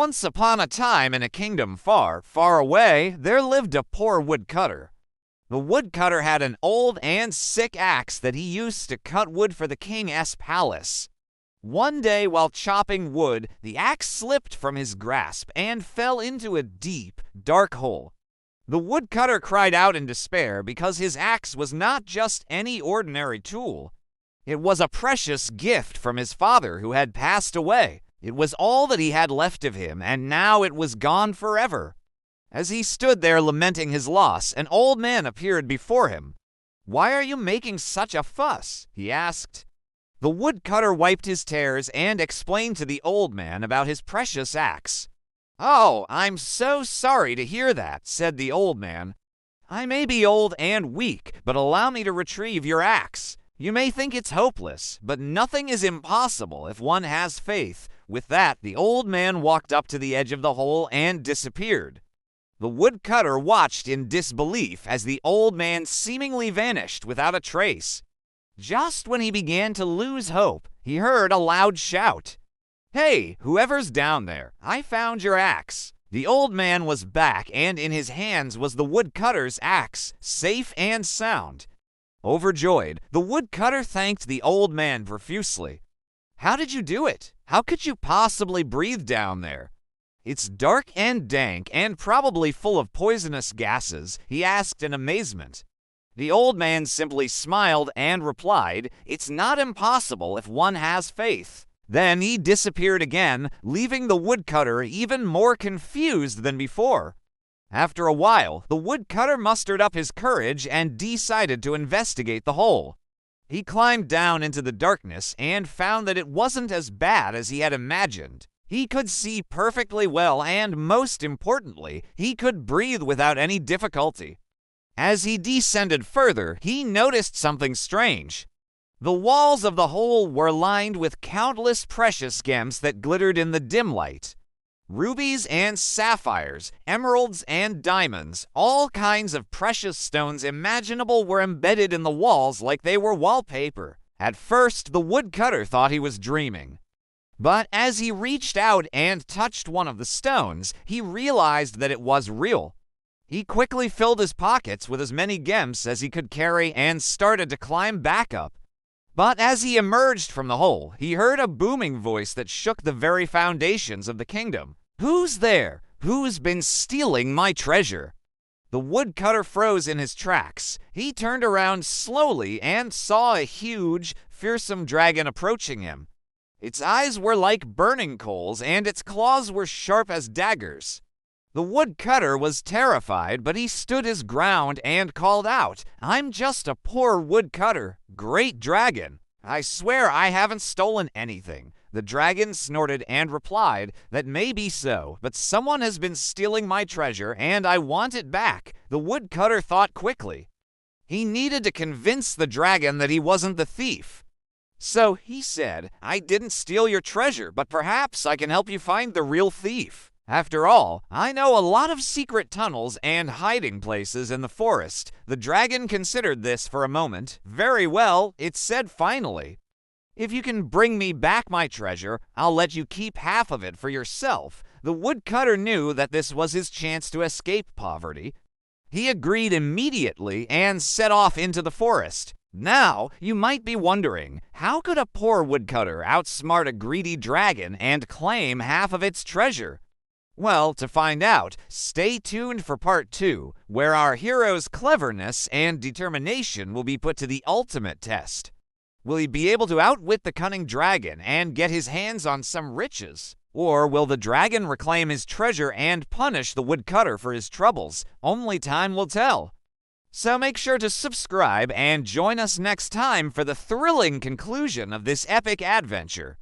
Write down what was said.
Once upon a time, in a kingdom far, far away, there lived a poor woodcutter. The woodcutter had an old and sick axe that he used to cut wood for the king's palace. One day, while chopping wood, the axe slipped from his grasp and fell into a deep, dark hole. The woodcutter cried out in despair because his axe was not just any ordinary tool. It was a precious gift from his father who had passed away. It was all that he had left of him, and now it was gone forever. As he stood there lamenting his loss, an old man appeared before him. "Why are you making such a fuss?" he asked. The woodcutter wiped his tears and explained to the old man about his precious axe. "Oh, I'm so sorry to hear that," said the old man. "I may be old and weak, but allow me to retrieve your axe. You may think it's hopeless, but nothing is impossible if one has faith." With that, the old man walked up to the edge of the hole and disappeared. The woodcutter watched in disbelief as the old man seemingly vanished without a trace. Just when he began to lose hope, he heard a loud shout. "Hey, whoever's down there, I found your axe." The old man was back, and in his hands was the woodcutter's axe, safe and sound. Overjoyed, the woodcutter thanked the old man profusely. "How did you do it? How could you possibly breathe down there?" "It's dark and dank and probably full of poisonous gases," he asked in amazement. The old man simply smiled and replied, "It's not impossible if one has faith." Then he disappeared again, leaving the woodcutter even more confused than before. After a while, the woodcutter mustered up his courage and decided to investigate the hole. He climbed down into the darkness and found that it wasn't as bad as he had imagined. He could see perfectly well, and most importantly, he could breathe without any difficulty. As he descended further, he noticed something strange. The walls of the hole were lined with countless precious gems that glittered in the dim light. Rubies and sapphires, emeralds and diamonds, all kinds of precious stones imaginable were embedded in the walls like they were wallpaper. At first, the woodcutter thought he was dreaming. But as he reached out and touched one of the stones, he realized that it was real. He quickly filled his pockets with as many gems as he could carry and started to climb back up. But as he emerged from the hole, he heard a booming voice that shook the very foundations of the kingdom. "Who's there? Who's been stealing my treasure?" The woodcutter froze in his tracks. He turned around slowly and saw a huge, fearsome dragon approaching him. Its eyes were like burning coals, and its claws were sharp as daggers. The woodcutter was terrified, but he stood his ground and called out, "I'm just a poor woodcutter, great dragon. I swear I haven't stolen anything." The dragon snorted and replied, "That may be so, but someone has been stealing my treasure, and I want it back." The woodcutter thought quickly. He needed to convince the dragon that he wasn't the thief. So he said, "I didn't steal your treasure, but perhaps I can help you find the real thief. After all, I know a lot of secret tunnels and hiding places in the forest." The dragon considered this for a moment. "Very well," it said finally. "If you can bring me back my treasure, I'll let you keep half of it for yourself." The woodcutter knew that this was his chance to escape poverty. He agreed immediately and set off into the forest. Now, you might be wondering, how could a poor woodcutter outsmart a greedy dragon and claim half of its treasure? Well, to find out, stay tuned for part 2, where our hero's cleverness and determination will be put to the ultimate test. Will he be able to outwit the cunning dragon and get his hands on some riches? Or will the dragon reclaim his treasure and punish the woodcutter for his troubles? Only time will tell. So make sure to subscribe and join us next time for the thrilling conclusion of this epic adventure.